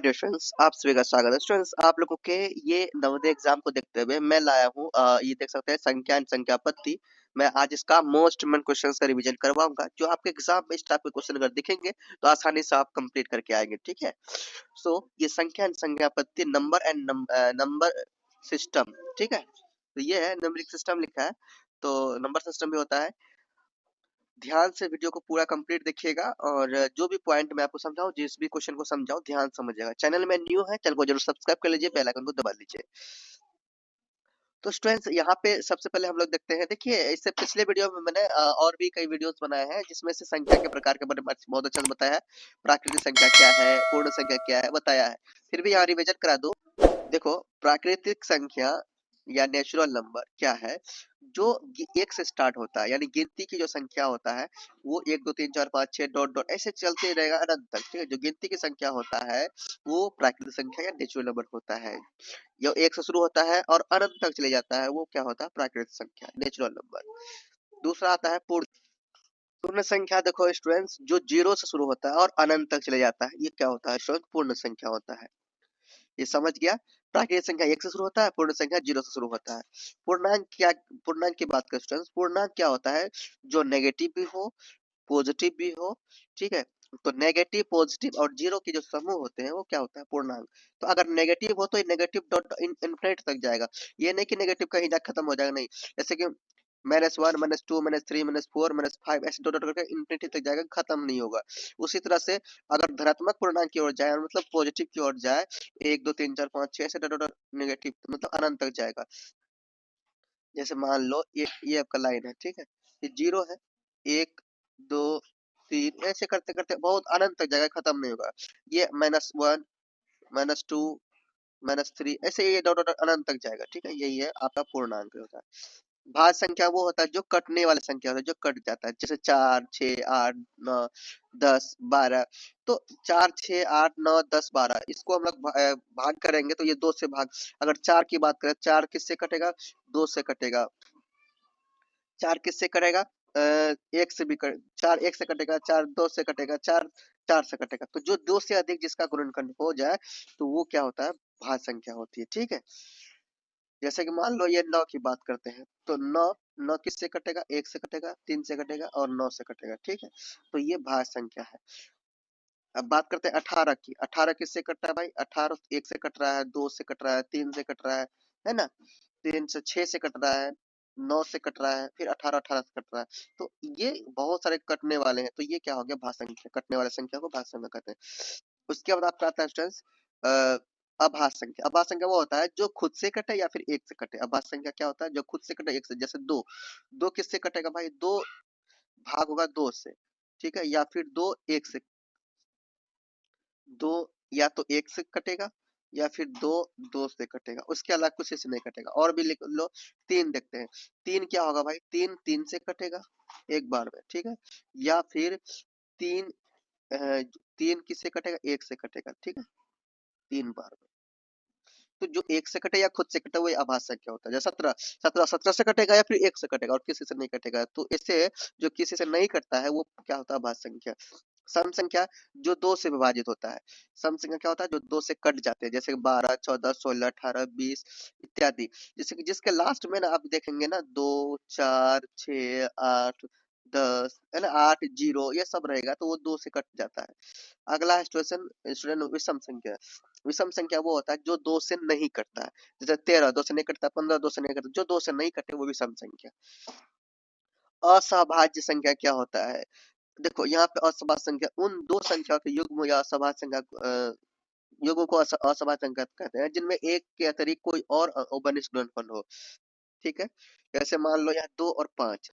Dear students, आप सभी का स्वागत है। स्टूडेंट्स, आप लोगों के ये नवोदय एग्जाम को देखते हुए मैं लाया हूँ ये देख सकते हैं संख्या एंड संख्यापत्ति। मैं आज इसका मोस्ट इम्पोर्टेंट क्वेश्चंस का रिवीजन करवाऊंगा, जो आपके एग्जाम में इस टाइप के क्वेश्चन अगर दिखेंगे तो आसानी से आप कंप्लीट करके आएंगे। ठीक है, सो ये संख्या एंड संख्यापत्ति नंबर एंड नंबर सिस्टम। ठीक है, तो ये है नंबरिंग सिस्टम लिखा है, तो नंबर सिस्टम भी होता है। ध्यान से वीडियो को पूरा कंप्लीट देखिएगा और जो भी पॉइंट मैं आपको समझाऊं, जिस भी क्वेश्चन को समझाऊं, ध्यान समझिएगा। चैनल में न्यू है, चैनल को जरूर सब्सक्राइब कर लीजिए, बेल आइकन को दबा लीजिए। तो स्टूडेंट्स, यहाँ पे सबसे पहले हम लोग देखते हैं। देखिए, इससे पिछले वीडियो में मैंने और भी कई वीडियोस बनाए हैं, जिसमें से संख्या के प्रकार के बारे में बहुत अच्छा से बताया है। प्राकृतिक संख्या क्या है, पूर्ण संख्या क्या है, बताया है। फिर भी यहाँ रिविजन करा दूं। देखो, प्राकृतिक संख्या या नेचुरल नंबर क्या है? जो एक से स्टार्ट होता है, यानी गिनती की जो संख्या होता है वो 1 2 3 4 5 6 डॉट डॉट ऐसे चलते रहेगा अनंत तक। ठीक है, जो गिनती की संख्या होता है वो प्राकृतिक संख्या या नेचुरल नंबर होता है। जो 1 से शुरू होता है और अनंत तक चले जाता है वो क्या होता है? प्राकृतिक संख्या, नेचुरल नंबर। दूसरा आता है पूर्ण पूर्ण संख्या। देखो स्टूडेंट्स, जो 0 से शुरू होता है और अनंत तक चले जाता है, ये क्या होता है स्टूडेंट? पूर्ण संख्या होता है। ये समझ गया? प्राकृतिक संख्या 1 से शुरू होता है, पूर्ण संख्या 0 से शुरू होता है। पूर्णांक क्या? पूर्णांक की बात करें स्टूडेंट्स, पूर्णांक क्या होता है? जो नेगेटिव भी हो, पॉजिटिव भी हो। ठीक है, तो नेगेटिव, पॉजिटिव और जीरो के जो समूह होते हैं वो क्या होता है? पूर्णांक। तो अगर नेगेटिव हो तो ये नेगेटिव डॉट इनफिनिट तक जाएगा। ये नहीं कि नेगेटिव कहीं जा खत्म हो जाएगा, नहीं। जैसे कि -1 -2 -3 -4 -5 ऐसे डॉट डॉट करके इनफिनिटी तक जाएगा, खत्म नहीं होगा। उसी तरह से अगर धनात्मक पूर्णांक की ओर जाए, मतलब पॉजिटिव की ओर जाए, 1 2 3 4 5 6 ऐसे डॉट डॉट नेगेटिव, मतलब अनंत तक जाएगा। जैसे मान लो ये आपका लाइन है, ठीक है, ये 0 है, 1 2 3 ऐसे करते करते बहुत अनंत तक जाएगा, खत्म नहीं होगा। ये -1 -2 -3 ऐसे ये डॉट डॉट अनंत तक जाएगा। ठीक है, यही है आपका पूर्णांक होता है। भाज्य संख्या वो होता है जो कटने वाला संख्या होता है, जो कट जाता है। जैसे 4 6 8 9 10 12। तो 4 6 8 9 10 12 इसको हम लोग भाग करेंगे तो ये 2 से भाग। अगर 4 की बात करें, 4 किससे कटेगा? 2 से कटेगा। 4 किससे कटेगा? 1 से भी 4 1 से कटेगा, 4 2 से कटेगा, 4 4 से कटेगा। तो जो 2 से अधिक जिसका गुणनखंड हो जाए तो वो क्या होता है? भाज्य संख्या होती है। ठीक है, जैसे कि मान लो ये 9 की बात करते हैं, तो 9 9 किससे कटेगा? 1 से कटेगा, 3 से कटेगा और 9 से कटेगा। ठीक है, तो ये भाज्य संख्या है। अब बात करते हैं 18 की। 18 किससे कट रहा है भाई? 18 1 से कट रहा है, 2 से कट रहा है, 3 से कट रहा है ना? 3 से 6 से कट रहा है, 9 से कट रहा है, फिर 18 18 से कट रहा है। तो ये बहुत सारे कटने वाले हैं, तो ये क्या हो गया? भाज्य संख्या। कटने वाले संख्या को भाज्य संख्या कहते हैं। उसके बाद आपका आता है स्टूडेंट्स अभाज्य संख्या। अभाज्य संख्या वो होता है जो खुद से कटे या फिर एक से कटे। अभाज्य संख्या क्या होता है? जो खुद से कटे, एक से। जैसे 2 2 किससे कटेगा भाई? 2 भाग होगा 2 से। ठीक है, या फिर 2 1 से। 2 या तो 1 से कटेगा या फिर 2 2 से कटेगा, उसके अलावा कुछ से नहीं कटेगा। और भी लिख लो। 3 देखते हैं। 3 क्या होगा भाई? 3 3 से कटेगा एक बार में। ठीक है, या फिर 3 3 किससे कटेगा? 1 से कटेगा। ठीक है, 3 बार में। तो जो 1 से कटे या खुद से कटे वो आभाज्य संख्या होता है। जैसे 17 17 17 से कटेगा या फिर 1 से कटेगा और किसी से नहीं कटेगा। तो इससे जो किसी से नहीं कटता है वो क्या होता है? आभाज्य संख्या। सम संख्या जो 2 से विभाजित होता है। सम संख्या क्या होता है? जो 2 से कट जाते हैं, जैसे 12 14 16 18 20 इत्यादि। जैसे कि जिसके लास्ट में ना आप देखेंगे ना 2 4 6 8 10 है ना, 8 0 ये सब रहेगा, तो वो 2 से कट जाता है। अगला सिचुएशन स्टूडेंट विषम संख्या। विषम संख्या वो होता है जो 2 से नहीं कटता है। जैसे 13 2 से नहीं कटता, 15 2 से नहीं कटता। जो 2 से नहीं कटे वो विषम संख्या। असहभाज्य संख्या क्या होता है? देखो, यहाँ पे असहभाज्य संख्या उन दो संख्या के युग्म या असहभाज्य संख्या युग्म को असहभाज्य संख्या कहते हैं जिनमें एक के अतिरिक्त कोई और अनिष्ट गुणनफल हो। ठीक है, जैसे मान लो यहाँ 2 और 5।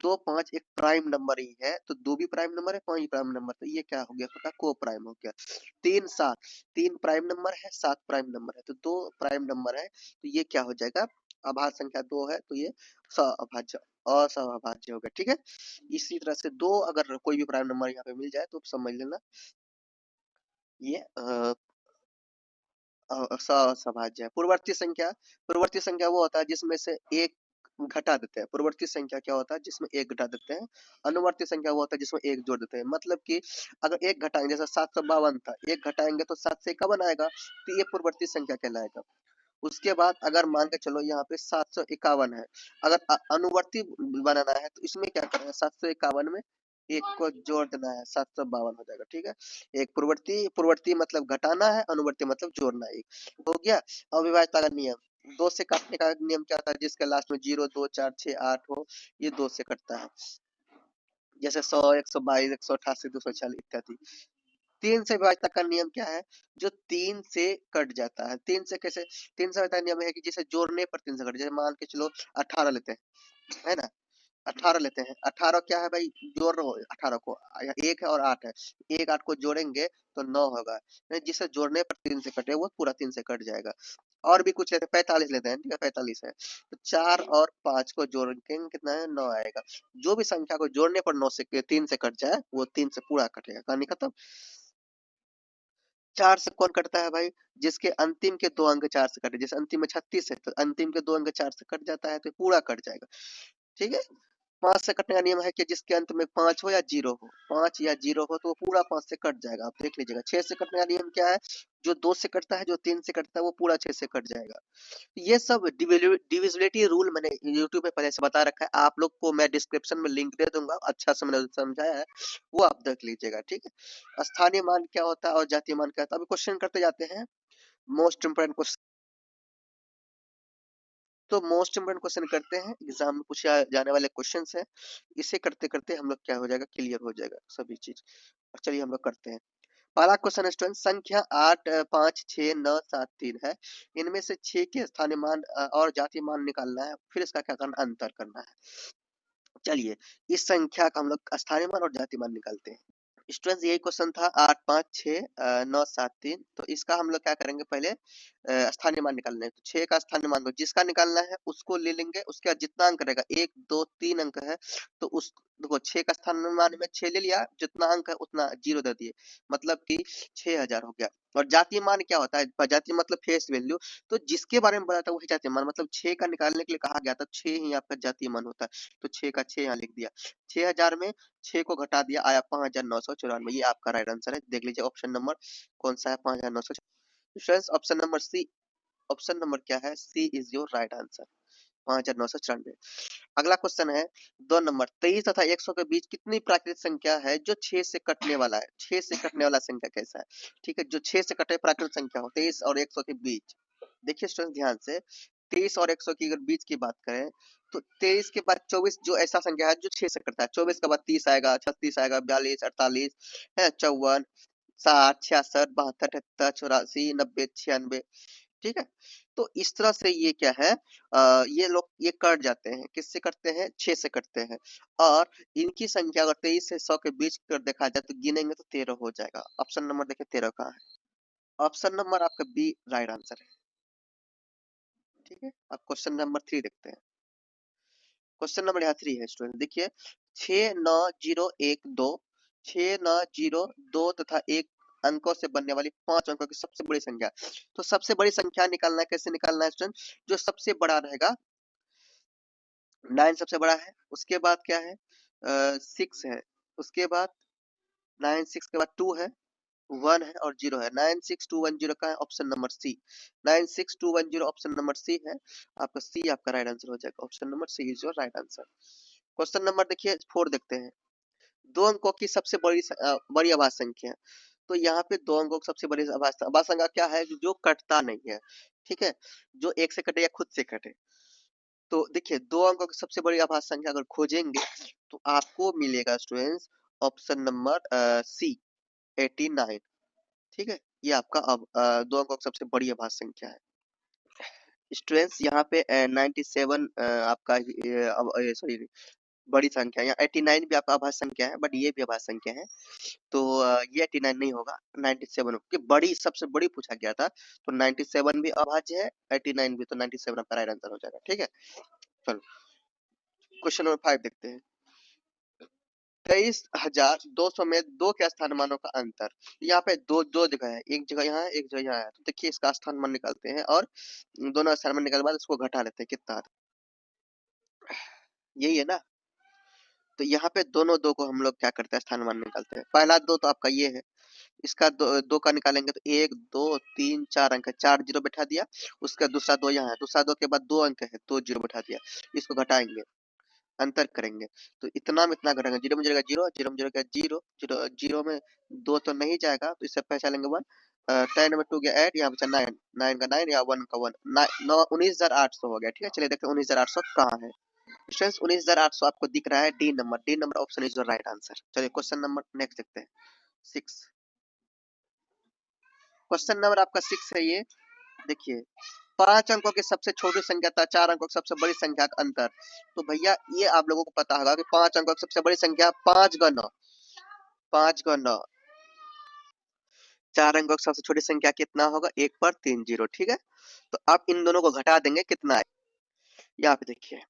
2 5 एक प्राइम नंबर ही है, तो 2 भी प्राइम नंबर है, 5 भी प्राइम नंबर, तो ये क्या हो गया? आपका को प्राइम हो गया। 3 7 3 प्राइम नंबर है, 7 प्राइम नंबर है, तो 2 प्राइम नंबर है, तो ये क्या हो जाएगा? अभाज्य संख्या 2 है, तो ये सअभाज्य असहभाज्य हो गया। ठीक है, इसी तरह से 2 अगर कोई भी प्राइम नंबर यहाँ पे मिल जाए तो समझ लेना ये असहभाज्य है। पूर्ववर्ती संख्या। पूर्ववर्ती संख्या वो होता है जिसमें से एक घटा देते हैं। पूर्ववर्ती संख्या क्या होता है जिसमें एक घटा देते हैं। अनुवर्ती संख्या वो होता है जिसमें एक जोड़ देते हैं। मतलब कि अगर एक घटाएंगे, जैसे 752 था, एक घटाएंगे तो 7 से 51 आएगा, तो ये पूर्ववर्ती संख्या कहलाएगा। उसके बाद अगर मान के चलो यहाँ पे 751 है, अगर अनुवर्ती बनाना है तो इसमें क्या करना है, 751 में एक को जोड़ देना है, 752 हो जाएगा। ठीक है, एक पूर्ववर्ती, पूर्ववर्ती मतलब घटाना है, अनुवर्ती मतलब जोड़ना है। एक हो गया। अविभाज्यता का नियम, 2 से काटने का नियम क्या होता है, जिसके लास्ट में 0 2 4 6 8 हो, ये 2 से कटता है। जैसे 100 122 188 240 इत्यादि। 3 से विभाज्यता का नियम क्या है, जो 3 से कट जाता है। 3 से कैसे, 3 से विभाज्यता नियम है कि जिसे जोड़ने पर 3 से कट, जैसे मान के चलो 18 लेते हैं, है ना, 18 लेते हैं। 18 क्या है भाई, जोड़ रहे हो 18 को, एक है और 8 है, एक 8 को जोड़ेंगे तो 9 होगा, नहीं, जिसे जोड़ने पर 3 से कटे वो पूरा 3 से कट जाएगा। और भी कुछ लेते हैं, 45 लेते हैं, ठीक है, 45 है तो 4 और 5 को जोड़ेंगे कितना है, 9 आएगा। जो भी संख्या को जोड़ने पर 9 से 3 से कट जाए वो 3 से पूरा कटेगा, कहानी खत्म। 4 से कौन कटता है भाई, जिसके अंतिम के 2 अंक 4 से कटे, जैसे अंतिम में 36 है तो अंतिम के 2 अंक 4 से कट जाता है तो पूरा कट जाएगा। ठीक है। 5 से कटने का नियम है कि जिसके अंत में 5 हो या 0 हो, 5 या 0 हो तो वो पूरा 5 से कट जाएगा, आप देख लीजिएगा। 6 से कटने का नियम क्या है, जो 2 से कटता है, जो 3 से कटता है वो पूरा 6 से कट जाएगा। ये सब डिविजिबिलिटी रूल मैंने यूट्यूब पे पहले से बता रखा है, आप लोग को मैं डिस्क्रिप्शन में लिंक दे दूंगा, अच्छा से मैंने समझाया है, वो आप देख लीजिएगा। ठीक है, स्थानीय मान क्या होता है और जातीय मान क्या होता है, अभी क्वेश्चन करते जाते हैं। मोस्ट इंपोर्टेंट क्वेश्चन, तो मोस्ट इंपोर्टेंट क्वेश्चन करते हैं, एग्जाम में पूछे जाने वाले क्वेश्चन है, इसे करते करते हम लोग क्या हो जाएगा, क्लियर हो जाएगा सभी चीज। चलिए हम लोग करते हैं। पहला क्वेश्चन स्टूडेंट, संख्या 8 5 6 9 7 3 है, इनमें से 6 के स्थानीय मान और जातीय मान निकालना है, फिर इसका क्या करना, अंतर करना है। चलिए, इस संख्या का हम लोग स्थानीय मान और जातीय मान निकालते हैं। स्टूडेंट्स यही क्वेश्चन था, 8 5 6 9 7 3, तो इसका हम लोग क्या करेंगे, पहले स्थानीय मान निकालना है। तो 6 का स्थानीय मान, तो जिसका निकालना है उसको ले लेंगे, उसके बाद जितना अंक रहेगा 1 2 3 अंक है, तो उस देखो 6 का स्थानीय मान में 6 ले लिया, जितना अंक है उतना 0 दे दिए, मतलब कि 6000 हो गया। और जातीय मान क्या होता है, जातीय मतलब फेस वैल्यू, तो जिसके बारे में बताता है वही जातीय मान, मतलब 6 का निकालने के लिए कहा गया था, 6 ही आपका जातीय मान होता है, तो 6 का 6 यहाँ लिख दिया। 6000 में 6 को घटा दिया, आया 5994, ये आपका राइट आंसर है। देख लीजिए ऑप्शन नंबर कौन सा है, 5994। Option number C, option number क्या है, C is your right answer, 5994। अगला क्वेश्चन है 2 नंबर, 23 तथा 100 के बीच कितनी प्राकृतिक संख्या है जो 6 से कटने वाला है। 6 से कटने वाला संख्या कैसा है, ठीक है, जो 6 से कटे प्राकृतिक संख्या हो, 23 और 100 के बीच। देखिए स्टूडेंट ध्यान से, 23 और 100 की अगर बीच की बात करें, तो 23 के बाद 24 जो ऐसा संख्या है जो 6 से कटता है, 24 के बाद 30 आएगा, 36 आएगा, 42 48 है, 54 60 66 72 73 84 90 96। ठीक है, तो इस तरह से ये क्या है, ये लोग ये कट जाते हैं, किससे कटते हैं, 6 से कटते हैं। और इनकी संख्या अगर 23 से 100 के बीच कर देखा जाए तो गिनेंगे तो 13 हो जाएगा। ऑप्शन नंबर देखिए 13 कहाँ है, ऑप्शन नंबर आपका बी राइट आंसर है। ठीक है, अब क्वेश्चन नंबर 3 देखते हैं। क्वेश्चन नंबर यहाँ 3 है स्टूडेंट, देखिए 69012, 69002 तथा 1 अंकों से बनने वाली 5 अंकों की सबसे बड़ी संख्या। तो सबसे बड़ी संख्या निकालना है, कैसे निकालना है स्टूडेंट, जो सबसे बड़ा रहेगा, 9 सबसे बड़ा है, उसके बाद क्या है, 6 है, उसके बाद 9 6 के बाद 2 है, 1 है और 0 है, 96210 का है option number C, 96210 option number C है, आपका सी आपका राइट आंसर हो जाएगा, option number C is your right answer. Question number देखिए 4 देखते हैं, 2 अंकों की सबसे बड़ी अभाज्य संख्या। तो यहाँ पे 2 अंकों की सबसे बड़ी अभाज्य संख्या क्या है, जो कटता नहीं है, ठीक है, जो एक से कटे या खुद से कटे। तो देखिए 2 अंकों की सबसे बड़ी अभाज्य संख्या अगर खोजेंगे तो आपको मिलेगा स्टूडेंट्स ऑप्शन नंबर सी 89। ठीक है, ये आपका अब 2 अंकों की सबसे बड़ी अभाज्य संख्या है। स्टूडेंट्स यहाँ पे 97 आपका सॉरी बड़ी संख्या, यहाँ 89 भी आपका अभाज्य संख्या है, बट ये भी अभाज्य संख्या है, तो ये 89 नहीं होगा, 97 होगा, क्योंकि बड़ी सबसे बड़ी पूछा गया था, तो 97 भी अभाज्य है, 89 भी, तो 97 आपका राइट आंसर हो जाएगा। ठीक है, चलो क्वेश्चन नंबर 5 देखते हैं। 23,200 में 2 के स्थान मानों का अंतर, यहाँ पे दो दो जगह है, एक जगह यहाँ है, एक जगह यहाँ है, तो देखिए इसका स्थान मान निकालते हैं और दोनों स्थान मान निकालने के बाद इसको घटा लेते हैं, कितना आता है। यही है ना। तो यहाँ पे दोनों दो को हम लोग क्या करते हैं, स्थान मान निकालते हैं। पहला दो तो आपका ये है, इसका दो का निकालेंगे तो 1 2 3 4 अंक है, 4 जीरो बैठा दिया। उसका दूसरा दो यहाँ है, दूसरा दो के बाद 2 अंक है, 2 जीरो बैठा दिया। इसको घटाएंगे, अंतर करेंगे, तो इतना में इतना घटाएंगे, जीरो में जीरो का जीरो, जीरो में जीरो का जीरो, जीरो जीरो में दो तो नहीं जाएगा, तो इससे पहचान लेंगे 1। 10 में 2 गया ऐड, यहाँ बचा 9, 9 का 9 या 1 का 1, 19,800 हो गया। ठीक है, चलिए देखते हैं 19,800 कहाँ है। स्टूडेंट्स 19,800 आपको दिख रहा है D number, D number option is the right answer. चलिए क्वेश्चन नंबर नेक्स्ट देखते हैं, 6। क्वेश्चन नंबर आपका 6 है ये। देखिए 5 अंकों की सबसे छोटी संख्या तथा 4 अंकों की सबसे बड़ी संख्या का अंतर। तो भैया ये आप लोगों को पता होगा कि 5 अंकों की सबसे बड़ी संख्या 5 × 9, 5 × 9। 4 अंकों की सबसे छोटी संख्या कितना होगा, 1 पर 3 जीरो। ठीक है, तो आप इन दोनों को घटा देंगे, कितना है यहाँ पे देखिए।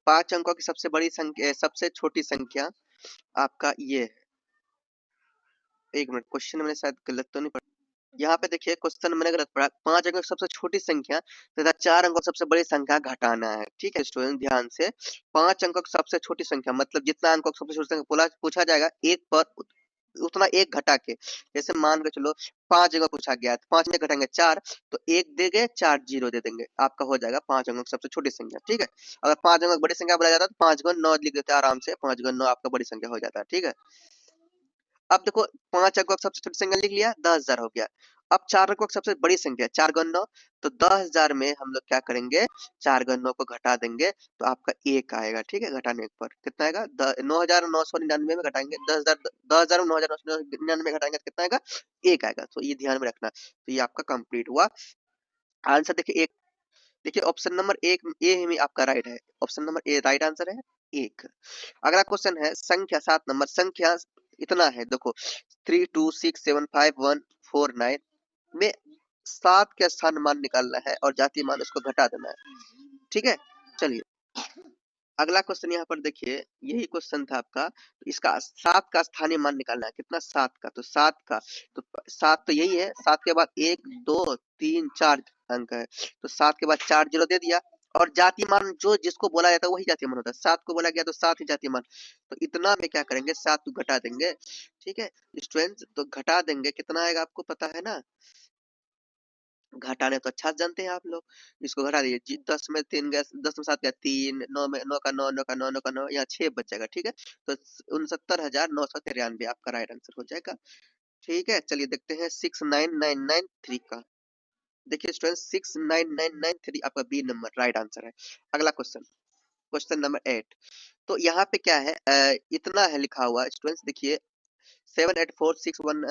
5 अंकों की सबसे बड़ी संख्या, सबसे छोटी संख्या आपका ये है। एक मिनट, क्वेश्चन मैंने शायद गलत तो नहीं पढ़ा। यहाँ पे देखिए क्वेश्चन मैंने गलत पढ़ा, 5 अंकों की सबसे छोटी संख्या तथा 4 अंकों की सबसे बड़ी संख्या घटाना है। ठीक है स्टूडेंट, ध्यान से। 5 अंकों की सबसे छोटी संख्या मतलब जितना अंकों की सबसे छोटी संख्या पूछा जाएगा, एक पर उतना एक घटा के। जैसे मान के चलो 5 जगह पूछा गया है, तो 5 में घटाएंगे 4, तो 1 देंगे, 4 जीरो दे देंगे, आपका हो जाएगा 5 अंकों की सबसे छोटी संख्या। ठीक है, अगर 5 अंकों की बड़ी संख्या बोला जाता है तो 5 × 9 लिख देते हैं आराम से, 5 × 9 आपका बड़ी संख्या हो जाता है। ठीक है, अब देखो 5 अंकों की सबसे छोटी संख्या लिख लिया, 10,000 हो गया। अब 4 अंकों की सबसे बड़ी संख्या 4 × 9, तो 10,000 में हम लोग क्या करेंगे, 4 × 9 को घटा देंगे, तो आपका 1 आएगा। ठीक है, घटाने पर कितना आएगा, 9,999 में घटाएंगे, 10,000 में 9,999 घटाएंगे तो कितना आएगा, 1 आएगा। तो ये ध्यान में रखना। तो ये आपका कंप्लीट हुआ आंसर। देखिए एक, देखिए ऑप्शन नंबर एक ए में आपका राइट है, option number A right answer है 1। अगला क्वेश्चन है संख्या 7 नंबर, संख्या इतना है देखो 32675 149 में 7 के स्थान मान निकालना है और जाति मान उसको घटा देना है। ठीक है, चलिए अगला क्वेश्चन यहाँ पर देखिए, यही क्वेश्चन था आपका। तो इसका 7 का स्थानीय मान निकालना है, कितना 7 का, तो 7 का, तो 7 तो यही है, 7 के बाद 1 2 3 4 अंक है, तो 7 के बाद 4 जीरो दे दिया। और जाति मान जो जिसको बोला जाता है वही जाति मान होता है, 7 को बोला गया तो 7 ही जाति मान। तो इतना में क्या करेंगे, 7 को घटा देंगे। ठीक है स्टूडेंट्स, तो घटा देंगे, कितना आएगा आपको पता है ना, घटाने तो अच्छा जानते हैं आप लोग। इसको घटा दीजिए, 10 में 3 गया, 10 में 7 गया 3, 9 में 9 का 9, 9 का 9, 9 का 9, यहाँ 6 बच जाएगा। ठीक है, तो 69,993 आपका राइट आंसर हो जाएगा। ठीक है, चलिए देखते हैं 69993 का। देखिए स्टूडेंट 69993 आपका बी नंबर राइट आंसर है। अगला क्वेश्चन, क्वेश्चन नंबर 8। तो यहाँ पे क्या है, इतना है लिखा हुआ स्टूडेंट्स, देखिए 78461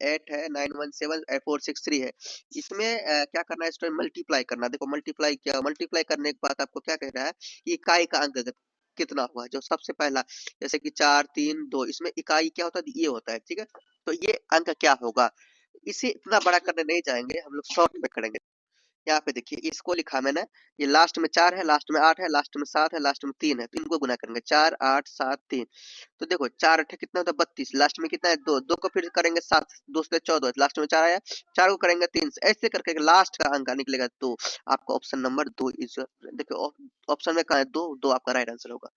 8 है, 917 463 है। इसमें क्या करना है स्टूडेंट, मल्टीप्लाई करना। देखो मल्टीप्लाई किया, मल्टीप्लाई करने के बाद आपको क्या कह रहा है, कि इकाई का अंक कितना हुआ, जो सबसे पहला जैसे कि 4 3 2, इसमें इकाई क्या होता है, ये होता है। ठीक है, तो ये अंक क्या होगा, इसे इतना बड़ा करने नहीं जाएंगे, हम लोग शॉर्ट में करेंगे। यहाँ पे देखिए इसको लिखा मैंने, ये लास्ट में 4 है, लास्ट में 8 है, लास्ट में 7 है, लास्ट में 3 है, तो इनको गुना करेंगे 4 8 7 3। तो देखो 4 8 कितना होता है 32, लास्ट में कितना है 2, 2 को फिर करेंगे 7, 2 से 14, लास्ट में 4 आया, 4 को करेंगे 3, ऐसे करके लास्ट का अंक निकलेगा 2। आपका ऑप्शन नंबर 2 इज, देखिए ऑप्शन में कहा है 2, 2 आपका राइट आंसर होगा।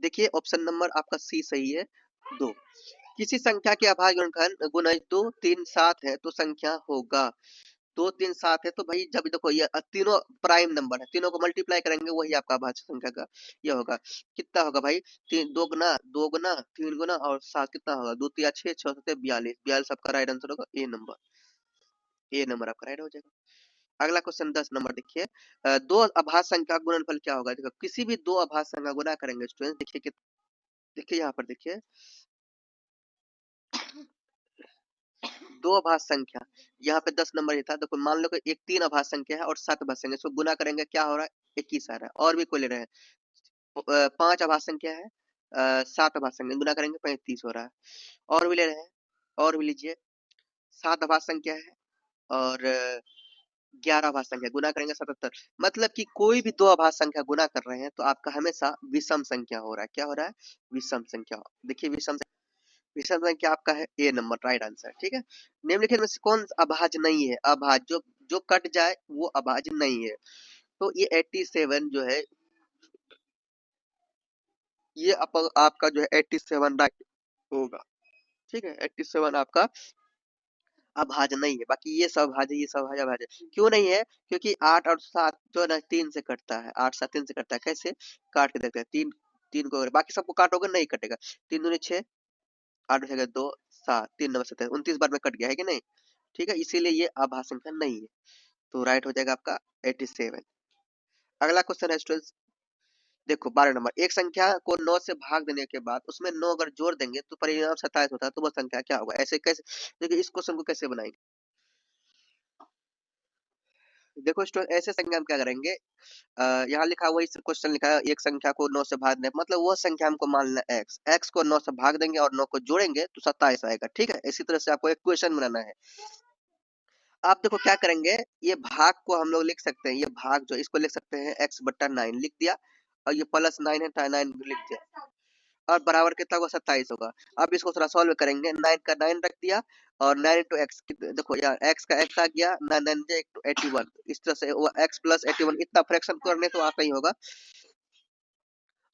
देखिए ऑप्शन नंबर आपका सी सही है, 2। किसी संख्या के अभाज्य गुणनखंड गुणज 2 3 7 है तो संख्या होगा, 2 3 7 है, तो भाई जब देखो ये तीनों प्राइम नंबर है, तीनों को मल्टीप्लाई करेंगे वही आपका अभाज्य संख्या का ये होगा। कितना होगा भाई, 3 2 गुना 3 गुना और 7 कितना होगा, 2 3 6 6 7 42, 42 आपका राइट आंसर होगा, ए नंबर, ए नंबर आपका राइट हो जाएगा। अगला क्वेश्चन 10 नंबर देखिए, दो अभाज्य संख्या का गुणनफल क्या होगा। देखो किसी भी दो अभाज्य संख्या गुना करेंगे स्टूडेंट, देखिए देखिए यहाँ पर देखिए दो अभाज्य संख्या, यहाँ पे 10 नंबर ही था। देखो मान लो कि एक 3 अभाज्य संख्या है और 7 अभाज्य संख्या, इसको गुना करेंगे क्या हो रहा है, 21 आ रहा है। और भी कोई ले रहे हैं, 5 अभाज्य संख्या है, 7 अभाज्य संख्या गुना करेंगे 35 हो रहा है। और भी ले रहे हैं, और भी लीजिए, 7 अभाज्य संख्या है और 11 अभाज्य संख्या गुना करेंगे 77। मतलब कि कोई भी दो अभाज्य संख्या गुना कर रहे हैं तो आपका हमेशा विषम संख्या हो रहा है। क्या हो रहा है, विषम संख्या। देखिए विषम संख्या आपका है ए नंबर राइट आंसर। ठीक है, निम्नलिखित में से कौन अभाज्य नहीं है, अभाज्य जो जो कट जाए वो अभाज्य नहीं है। तो ये 87 जो है ये आपका जो है 87 राइट होगा। ठीक है, 87 आपका अभाज्य नहीं है। बाकी ये सब भाज्य, ये सब अभाज्य क्यों नहीं है? क्योंकि 8 और 7 जो है ना 3 से कटता है। 8 7 3 से कटता है। कैसे? काट के देखते हैं। 3 3 को बाकी सबको काटोगे नहीं कटेगा। 3 दूनी 6, 8 बचेगा 2, 7, 3 9 17, 29 बार में कट गया है कि नहीं? ठीक है, इसीलिए ये अभाज्य संख्या नहीं है। तो राइट हो जाएगा आपका 87। अगला क्वेश्चन है स्टूडेंट्स, देखो 12 नंबर। एक संख्या को 9 से भाग देने के बाद उसमें 9 अगर जोड़ देंगे तो परिणाम 27 होता है, तो वह संख्या क्या होगा? ऐसे कैसे? देखिए इस क्वेश्चन को कैसे बनाएंगे। देखो स्टूडेंट, ऐसे संख्या हम क्या करेंगे, यहाँ लिखा वही क्वेश्चन लिखा है, एक संख्या को 9 से भाग दें, मतलब वो संख्या हमको मान लेना एक्स, एक्स को 9 से भाग देंगे और 9 को जोड़ेंगे तो 27 आएगा। ठीक है, इसी तरह से आपको एक क्वेश्चन बनाना है। आप देखो क्या करेंगे, ये भाग को हम लोग लिख सकते हैं, ये भाग जो इसको लिख सकते हैं एक्स बट्टा 9 लिख दिया, और ये प्लस 9 है 9 लिख दिया, और बराबर कितना होगा? 27 होगा। अब इसको थोड़ा सॉल्व करेंगे, 9 का 9 रख दिया और 9 इंटू एक्स, देखो यार एक्स का एक्स आ गया, 9 9 81, इस तरह से वो एक्स प्लस 81 इतना फ्रैक्शन करने तो आता ही होगा।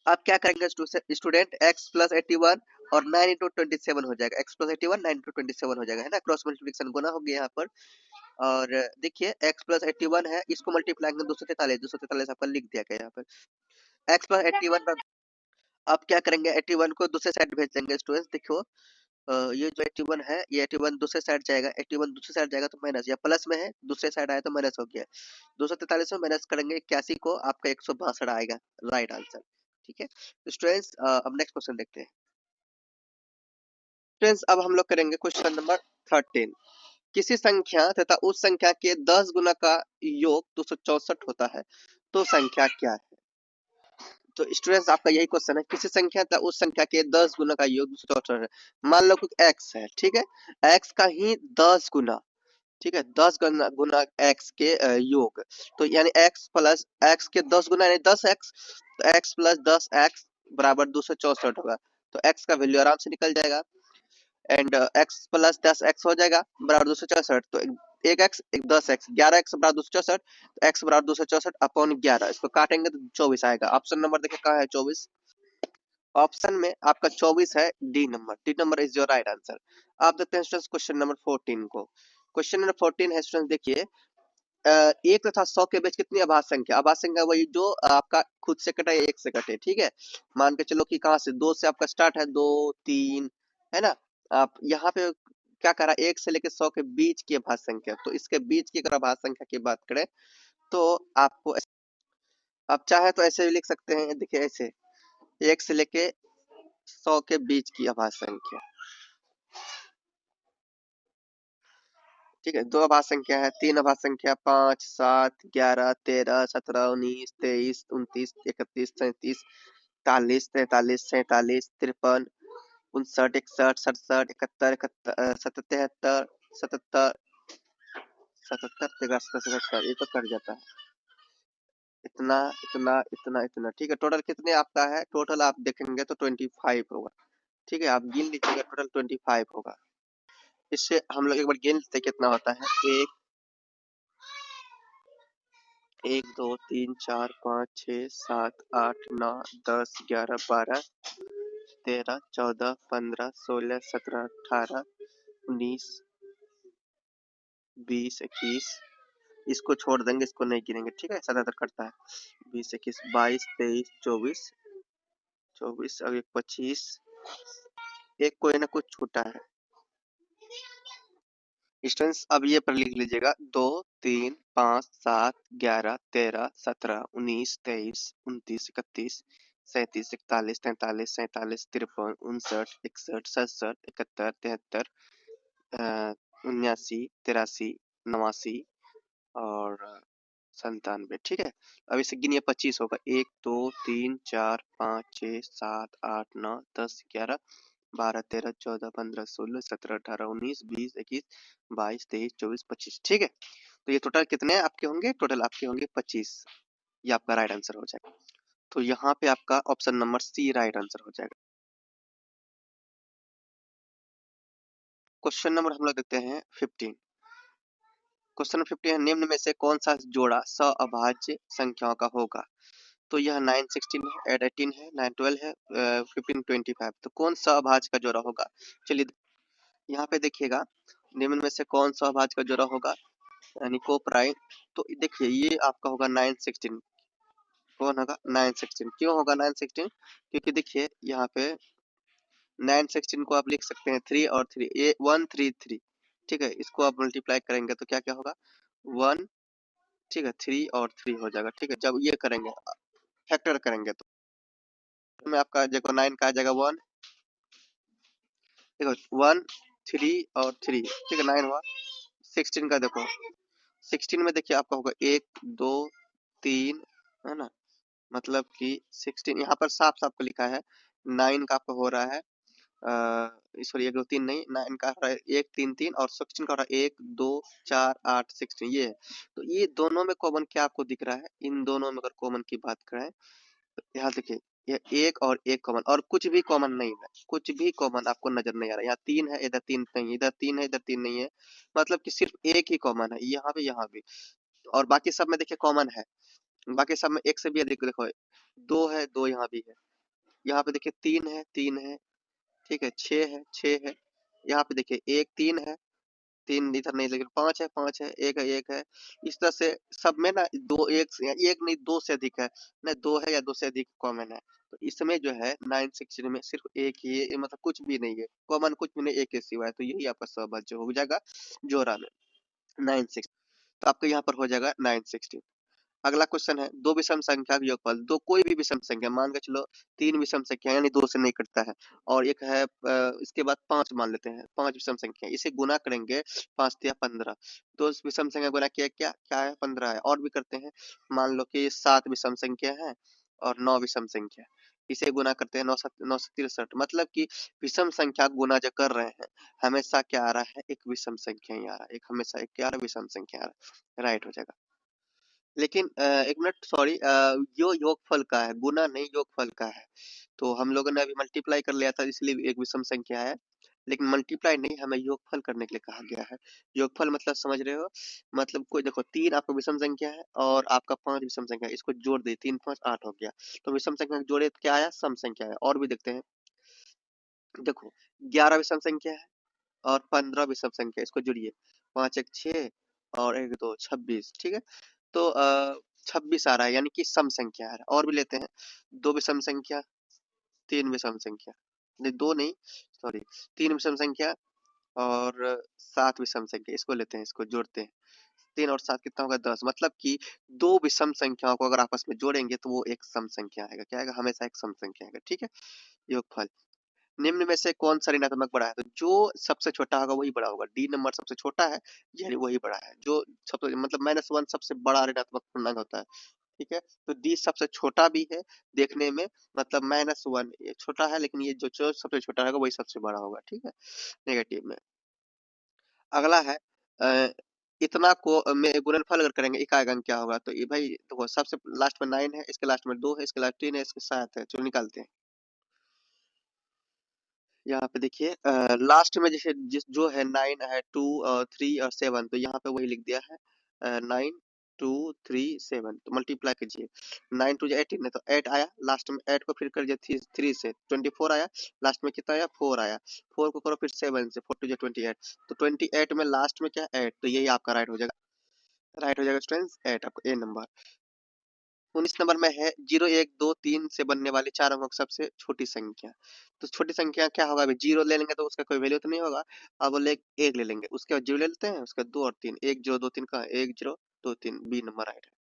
आप क्या करेंगे स्टूडेंट, एक्स प्लस 81 और 9 इंटू 27 हो जाएगा, एक्स प्लस 81 9 इंटू 27 हो जाएगा, है ना? क्रॉस मल्टीप्लिकेशन गुना हो गया यहाँ पर। और देखिए एक्स प्लस 81 है, इसको मल्टीप्लाई करेंगे 243, 243 आपका लिख दिया गया यहाँ पर। एक्स प्लस 81, अब क्या करेंगे, 81 को दूसरे साइड भेज देंगे स्टूडेंट्स। देखो ये जो 81 है, ये 81 दूसरे साइड जाएगा, 81 दूसरे साइड जाएगा तो माइनस, या प्लस में है दूसरे साइड आया तो माइनस हो गया। 243 में माइनस करेंगे 81 को, आपका 162 आएगा, राइट आंसर। ठीक है स्टूडेंट्स, अब नेक्स्ट क्वेश्चन देखते हैं। स्टूडेंट्स अब हम लोग करेंगे क्वेश्चन नंबर 13। किसी संख्या तथा उस संख्या के 10 गुना का योग 264 होता है, तो संख्या क्या है? तो स्टूडेंट्स आपका यही क्वेश्चन है, किसी संख्या था उस संख्या के 10 गुना का योग 264 है। मान लो कुछ x है, ठीक है, x का ही 10 गुना, ठीक है, 10 गुना गुना x के योग, तो यानी x प्लस x के 10 गुना यानी 10x, तो x प्लस 10x बराबर 264 होगा। तो x का वैल्यू आराम से निकल जाएगा, एंड x प्लस 10x हो जाएगा बराबर 264, तो एक x एक 10x, 11x बराबर 264, तो x बराबर 264 अपॉन 11, इसको काटेंगे तो 24 आएगा। ऑप्शन नंबर देखिए कहाँ है, 24। ऑप्शन में आपका 24 है, D number, D number is your right answer. आप देखते हैं स्टूडेंट्स क्वेश्चन नंबर 14 को। क्वेश्चन नंबर 14 है स्टूडेंट्स, देखिए एक तथा 100 के बीच कितनी अभाज्य संख्या? अभाज्य संख्या वही जो आपका खुद से कटे या एक से कटे, ठीक है। मान के चलो कि कहाँ से, 2 से आपका स्टार्ट है, 2 3, है ना। आप यहाँ पे क्या करा, 1 से लेकर 100 के बीच की अभाज्य संख्या, तो इसके बीच की अगर अभाज्य संख्या की बात करें तो आपको आप चाहे तो ऐसे भी लिख सकते हैं, देखिए ऐसे 1 से लेके 100 के बीच की अभाज्य संख्या, ठीक है। 2 अभाज्य संख्या है, 3 अभाज्य संख्या 5 7 11 13 17 19 23 29 31 37 40 43 47 53 59 61 67 71 77 77 77 77 ये तो कट जाता है, इतना इतना इतना इतना, ठीक है। टोटल कितने आपका है, टोटल आप देखेंगे तो 25 होगा, ठीक है। आप गिन लीजिएगा, टोटल 25 होगा। इससे हम लोग एक बार गिन लेते कितना होता है, एक 1 2 3 4 5 6 7 8 9 10 11 12 13 14 15 16 17 18 19 20 21, इसको छोड़ देंगे, इसको नहीं गिनेंगे, ठीक है, 77 करता है। 20 21 22 23 24 24 अब एक 25, एक कोई ना कुछ छूटा है स्टूडेंट्स। अब ये पर लिख लीजिएगा, 2 3 5 7 11 13 17 19 23 29 31 37 41 43 47 53 59 61 67 71 73 79 83 89 और 97, ठीक है। अब इसे गिनिए, 25 होगा, 1 2 3 4 5 6 7 8 9 10 11 12 13 14 15 16 17 18 19 20 21 22 23 24 25, ठीक है। तो ये टोटल कितने आपके होंगे, टोटल आपके होंगे 25, ये आपका राइट आंसर हो जाएगा। तो यहाँ पे आपका option number C right answer हो जाएगा। क्वेश्चन नंबर हम लोग देखते हैं 15। क्वेश्चन नंबर 15 है, निम्न में से कौन सा जोड़ा सअभाज्य संख्याओं का होगा? तो यह 9 16 है, 8 18 है, 9 12 है, 15 25। तो कौन सा अभाज्य का जोड़ा होगा? चलिए यहाँ पे देखिएगा, निम्न में से कौन सा अभाज्य का जोड़ा होगा, यानी को प्राइम। तो देखिए ये आपका होगा 9 16। कौन होगा? 9 16। क्यों होगा 9 16? क्योंकि देखिए यहाँ पे 9 16 को आप लिख सकते हैं 3 और 3, 1 3 3। ठीक है, इसको आप मल्टीप्लाई करेंगे तो क्या क्या होगा? 1, ठीक है, 3 और 3 हो जाएगा। ठीक है, जब ये करेंगे फैक्टर करेंगे तो में आपका देखो 9 का आ जाएगा 1, देखो 1 3 और 3, ठीक है 9 हुआ। 16 का देखो, 16 में देखिए आपका होगा 1 2 3, है ना, मतलब कि 16 यहाँ पर साफ साफ लिखा है। 9 का आपका हो रहा है सॉरी 1 2 3 नहीं, 9 का हो रहा है 1 3 3 और 16 का हो रहा है 1 2 4 8 16, ये है। तो ये दोनों में कॉमन क्या आपको दिख रहा है? इन दोनों में अगर कॉमन की बात करें तो यहाँ देखिए ये एक और एक कॉमन, और कुछ भी कॉमन नहीं है, कुछ भी कॉमन आपको नजर नहीं आ रहा। यहाँ 3 है, इधर 3 नहीं, इधर 3 है, इधर 3 नहीं है, मतलब कि सिर्फ एक ही कॉमन है, यहाँ भी। और बाकी सब में देखिए कॉमन है, बाकी सब में एक से भी अधिक देखो, 2 है, 2 यहाँ भी है, यहाँ पे देखिए 3 है, 3 है, ठीक है, 6 है, 6 है, यहाँ पे देखिए 1 3 है, 3 इधर नहीं, लेकिन 5 है, 5 है, 1 है, 1 है। इस तरह से सब में ना 2 1 नहीं 2 से अधिक है ना, 2 है या 2 से अधिक कॉमन है। तो इसमें जो है 9 16 में सिर्फ एक ही है, मतलब कुछ भी नहीं है कॉमन, कुछ भी नहीं, एक ही सिवा है। तो यही आपका सहभाज्य हो जाएगा जोड़ा में 9 6। तो आपका यहाँ पर हो जाएगा 9 16। अगला क्वेश्चन है, दो विषम संख्या का योगफल। दो कोई भी विषम संख्या, मान के चलो 3 विषम संख्या यानी 2 से नहीं कटता है, और एक है इसके बाद 5 मान लेते हैं, 5 विषम संख्या, इसे गुना करेंगे 5 या 15। तो इस विषम संख्या गुना किया क्या क्या है? 15 है। और भी करते हैं, मान लो कि 7 विषम संख्या है और 9 विषम संख्या, इसे गुना करते हैं 9 9 63, मतलब कि विषम संख्या गुना जो कर रहे हैं हमेशा क्या आ रहा है? एक विषम संख्या ही आ रहा है, एक हमेशा एक क्या आ रहा है? विषम संख्या आ रहा है, राइट हो जाएगा। लेकिन एक मिनट सॉरी, यो योगफल का है, गुना नहीं योगफल का है। तो हम लोगों ने अभी मल्टीप्लाई कर लिया था, इसलिए एक विषम संख्या है, लेकिन मल्टीप्लाई नहीं, हमें योगफल करने के लिए कहा गया है। योगफल मतलब समझ रहे हो? मतलब कोई देखो 3 आपका विषम संख्या है और आपका 5 विषम संख्या है, इसको जोड़ दे, 3 5 8 हो गया। तो विषम संख्या को जोड़े तो क्या आया? सम संख्या है। और भी देखते हैं, देखो 11 विषम संख्या है और 15 विषम संख्या, इसको जोड़िए, 5 1 6 और 1 2 26, ठीक है। तो 26 आ रहा है, यानी कि सम संख्या आ रहा है। और भी लेते हैं, 2 विषम संख्या, 3 विषम संख्या, नहीं 2 नहीं सॉरी, 3 विषम संख्या और 7 विषम संख्या, इसको लेते हैं, इसको जोड़ते हैं, 3 और 7 कितना होगा? 10, मतलब कि 2 विषम संख्याओं को अगर आपस में जोड़ेंगे तो वो एक सम संख्या आएगा। क्या आएगा? हमेशा एक सम संख्या आएगा, ठीक है। योगफल, निम्न में से कौन सा ऋणात्मक बड़ा है? तो जो सबसे छोटा होगा वही बड़ा होगा। डी नंबर सबसे छोटा है, यानी वही बड़ा है। जो सबसे मतलब -1 सबसे बड़ा ऋणात्मक पूर्णांक होता है, ठीक है। तो डी सबसे छोटा भी है देखने में, मतलब -1 ये छोटा है, लेकिन ये जो सबसे छोटा होगा वही सबसे बड़ा होगा, ठीक है, नेगेटिव में। अगला है इतना को में गुणनफल अगर करेंगे इकाई अंक क्या होगा? तो ये भाई देखो, सबसे लास्ट में 9 है, इसके लास्ट में 2 है, इसके लास्ट 3 है, इसके 7 है, चलो निकालते हैं। यहाँ पे देखिए लास्ट में जैसे जो है 9 है, 2 3 और 7, तो यहाँ पे वही लिख दिया है 9 2 3 7, तो मल्टीप्लाई कीजिए, 9 2 18 है, तो 8 आया, लास्ट में 8 को फिर कर दिया 3 से 24 आया, लास्ट में कितना आया? 4 आया, 4 को करो फिर 7 से, 4 2 28, तो 28 में लास्ट में क्या? 8, तो यही आपका राइट हो जाएगा, राइट हो जाएगा स्टूडेंट्स 8, आपको ए नंबर। 19 नंबर में है 0 1 2 3 से बनने वाली 4 अंकों की सबसे छोटी संख्या। तो छोटी संख्या क्या होगा? अभी 0 ले लेंगे तो उसका कोई वैल्यू तो नहीं होगा, अब बोले 1 ले लेंगे, उसके बाद 0 ले लेते हैं, उसके बाद 2 और 3, 1 0 2 3 का 1 0 2 3, बी नंबर राइट है।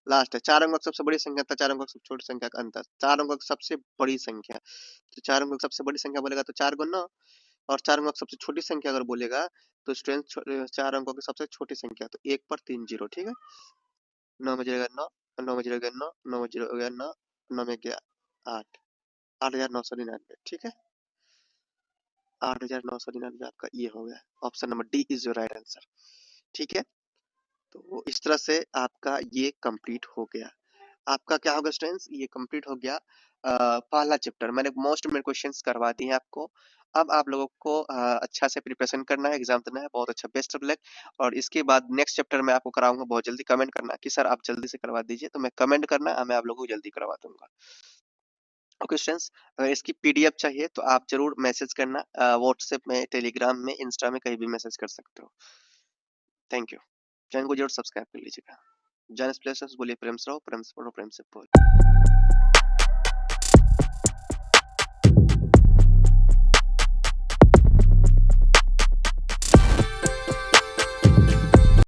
लास्ट है 4 अंकों की सबसे बड़ी संख्या था 4 अंकों की सबसे छोटी संख्या का अंतर। 4 अंकों की सबसे बड़ी संख्या, तो 4 अंकों की सबसे बड़ी संख्या बोलेगा तो 4 गुना, और 4 अंकों की सबसे छोटी संख्या अगर बोलेगा तो स्टूडेंट 4 अंकों की सबसे छोटी संख्या, तो 1 पर 3 0, ठीक है। 9 में 0 9, 9 में 0 9, 9 में 0 9, 9 में गया 8, 8,999, ठीक है। 8,999 आपका ये हो गया, option number D is your right answer, ठीक है। तो इस तरह से आपका ये कंप्लीट हो गया। आपका क्या होगा स्टूडेंट्स? ये कंप्लीट हो गया पहला चैप्टर मैंने मोस्ट में क्वेश्चंस करवा दिए हैं आपको। अब आप लोगों को अच्छा से प्रिपरेशन करना है, एग्जाम देना है। बहुत अच्छा, बेस्ट ऑफ लक। और इसके बाद नेक्स्ट चैप्टर मैं आपको कराऊंगा बहुत जल्दी। कमेंट करना कि सर आप जल्दी से करवा दीजिए, तो मैं कमेंट करना, मैं आप लोगों को जल्दी करवा दूंगा। ओके स्टूडेंट्स, अगर इसकी पीडीएफ चाहिए तो आप जरूर मैसेज करना, व्हाट्सएप में, टेलीग्राम में, इंस्टा में, कहीं भी मैसेज कर सकते हो। Thank you. चैनल को जरूर सब्सक्राइब कर लीजिएगा। जॉनस प्लेसर्स बोलिए प्रेम से रहो, प्रेम से पढ़ो, प्रेम से बोलो।